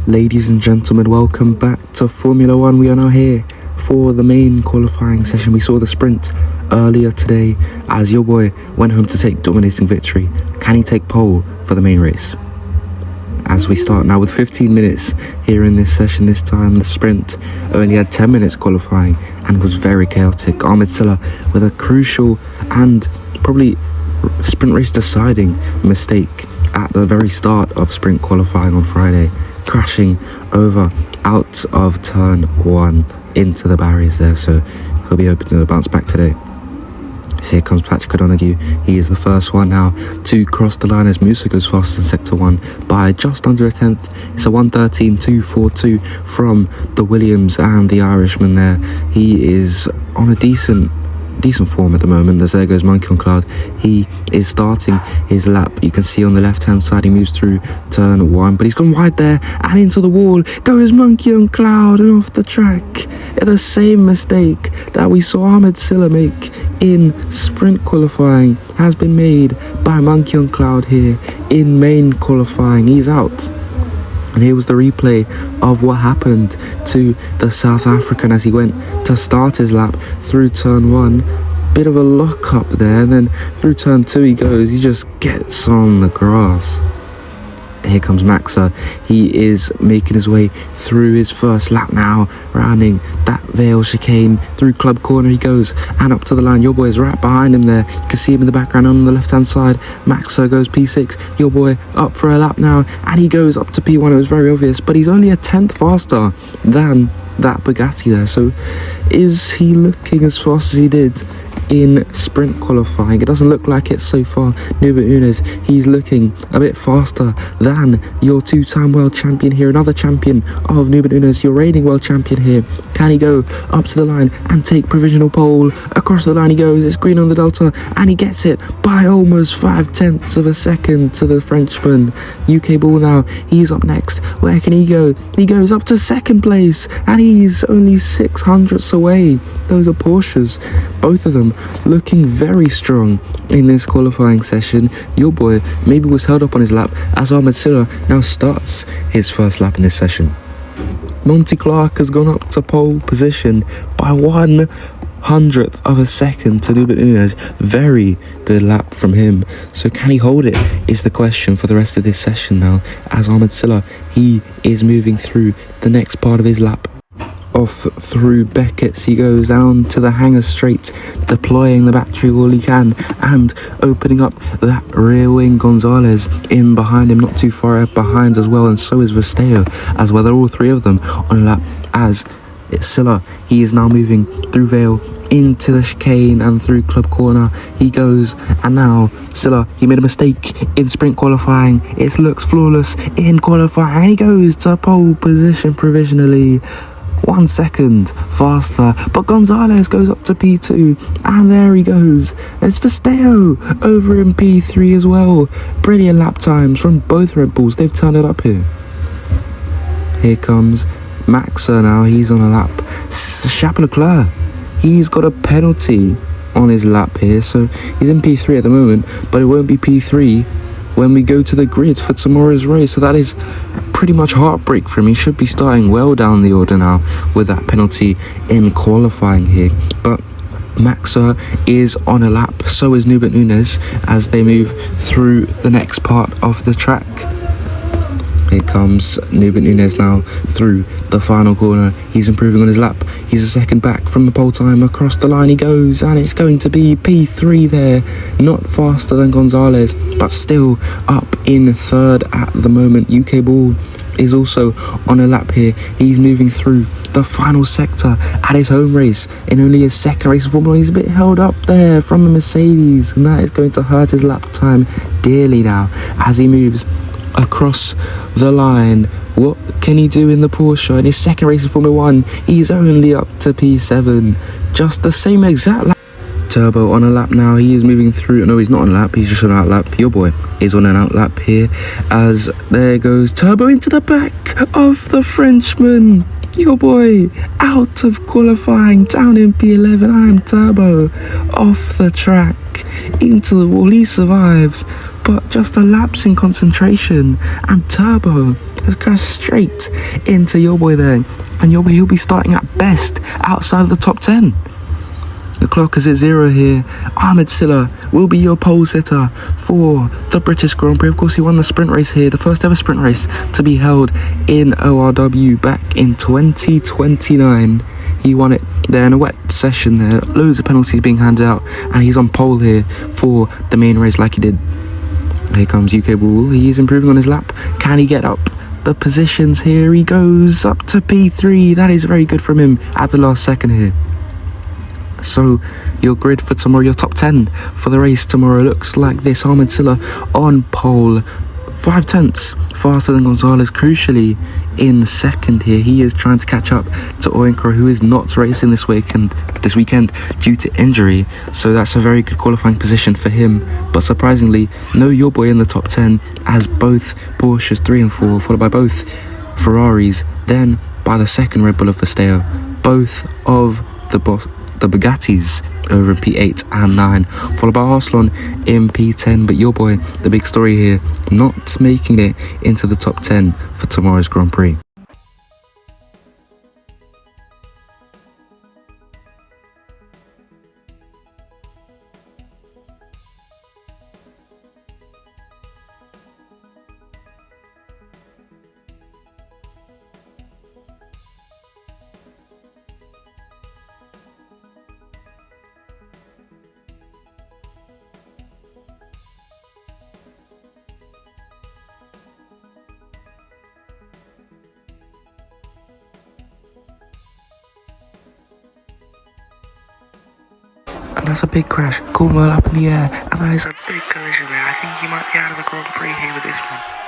Ladies and gentlemen, welcome back to Formula One. We are now here for the main qualifying session. We saw the sprint earlier today as Yourboi went home to take dominating victory. Can he take pole for the main race? As we start now with 15 minutes here in this session, this time the sprint only had 10 minutes qualifying and was very chaotic. Ahmed Silla with a crucial and probably sprint race deciding mistake at the very start of sprint qualifying on Friday, crashing over out of turn one into the barriers there, so he'll be hoping to bounce back today. So here comes Patrick O'Donoghue. He is the first one now to cross the line as Musa goes fastest in sector 1 by just under a tenth. It's a 1:13.242 from the Williams and the Irishman there. He is on a decent form at the moment as there goes Monkey on Cloud. He is starting his lap. You can see on the left hand side he moves through turn 1, but he's gone wide there and into the wall goes Monkey on Cloud and off the track. The same mistake that we saw Ahmed Silla make in sprint qualifying has been made by Monkey on Cloud here in main qualifying. He's out. And here was the replay of what happened to the South African as he went to start his lap through turn 1. Bit of a lock up there, and then through turn 2 he goes. He just gets on the grass. Here comes Maxa. He is making his way through his first lap now, rounding that Vale chicane. Through club corner he goes and up to the line. Yourboi is right behind him there. You can see him in the background on the left hand side. Maxa goes P6. Yourboi up for a lap now and he goes up to P1. It was very obvious, but he's only a tenth faster than that Bugatti there. So is he looking as fast as he did in sprint qualifying? It doesn't look like it so far. Norbert Nunes, he's looking a bit faster than your two-time world champion here, another champion of Norbert Nunes, your reigning world champion here. Can he go up to the line and take provisional pole? Across the line he goes. It's green on the Delta and he gets it by almost 5/10 of a second to the Frenchman. UK Ball now, he's up next. Where can he go? He goes up to second place and he's only 600ths away. Those are Porsches, both of them looking very strong in this qualifying session. Yourboi maybe was held up on his lap as Ahmed Silla now starts his first lap in this session. Monty Clark has gone up to pole position by 1/100th of a second to Norbert Nunes. Very good lap from him. So can he hold it is the question for the rest of this session now, as Ahmed Silla, he is moving through the next part of his lap. Off through Beckett's he goes down to the hangar straight, deploying the battery all he can and opening up that rear wing. Gonzalez in behind him, not too far behind as well, and so is Vesteo as well. They're all three of them on a lap as it's Silla. He is now moving through Vale into the chicane and through club corner he goes, and now Silla, he made a mistake in sprint qualifying. It looks flawless in qualifying and he goes to pole position provisionally. 1 second faster, but Gonzalez goes up to P2 and there he goes. It's Vesteo over in P3 as well. Brilliant lap times from both Red Bulls. They've turned it up here. Here comes Maxa now. He's on a lap. Charles Leclerc, he's got a penalty on his lap here, so he's in P3 at the moment, but it won't be P3 when we go to the grid for tomorrow's race. So that is pretty much heartbreak for him. He should be starting well down the order now with that penalty in qualifying here, but Maxa is on a lap, so is Norbert Nunes as they move through the next part of the track. Here comes Norbert Nunes now through the final corner. He's improving on his lap. He's a second back from the pole time. Across the line he goes and it's going to be P3 there. Not faster than Gonzalez, but still up in third at the moment. UK Ball is also on a lap here. He's moving through the final sector at his home race in only his second race of Formula 1. He's a bit held up there from the Mercedes and that is going to hurt his lap time dearly now as he moves across the line. What can he do in the Porsche in his second race of Formula 1? He's only up to P7, just the same exact lap. Turbo on a lap now. He is moving through. No, he's not on a lap, he's just on an out lap. Yourboi is on an out lap here as there goes Turbo into the back of the Frenchman. Yourboi out of qualifying, down in P11. I'm Turbo off the track into the wall. He survives, but just a lapse in concentration and Turbo has crashed straight into Yourboi there. And Yourboi, he'll be starting at best outside of the top 10. The clock is at 0 here. Ahmed Silla will be your pole sitter for the British Grand Prix. Of course, he won the sprint race here, the first ever sprint race to be held in ORW back in 2029. He won it there in a wet session there. Loads of penalties being handed out, and he's on pole here for the main race like he did. Here comes UK Bull. He's improving on his lap. Can he get up the positions here? He goes up to P3. That is very good from him at the last second here. So your grid for tomorrow, your top 10 for the race tomorrow looks like this. Ahmed Silla on pole, 5 tenths faster than Gonzalez, crucially in second here. He is trying to catch up to Oyinkro, who is not racing this weekend due to injury. So that's a very good qualifying position for him. But surprisingly, no Yourboi in the top 10, as both Porsches 3 and 4, followed by both Ferraris, then by the second Red Bull of Festeo, both of the Bugattis over in P8 and 9, followed by Arslan in P10. But Yourboi, the big story here, not making it into the top 10 for tomorrow's Grand Prix. And that's a big crash. Cornwell up in the air, and that is a big collision there. I think he might be out of the Grand Prix here with this one.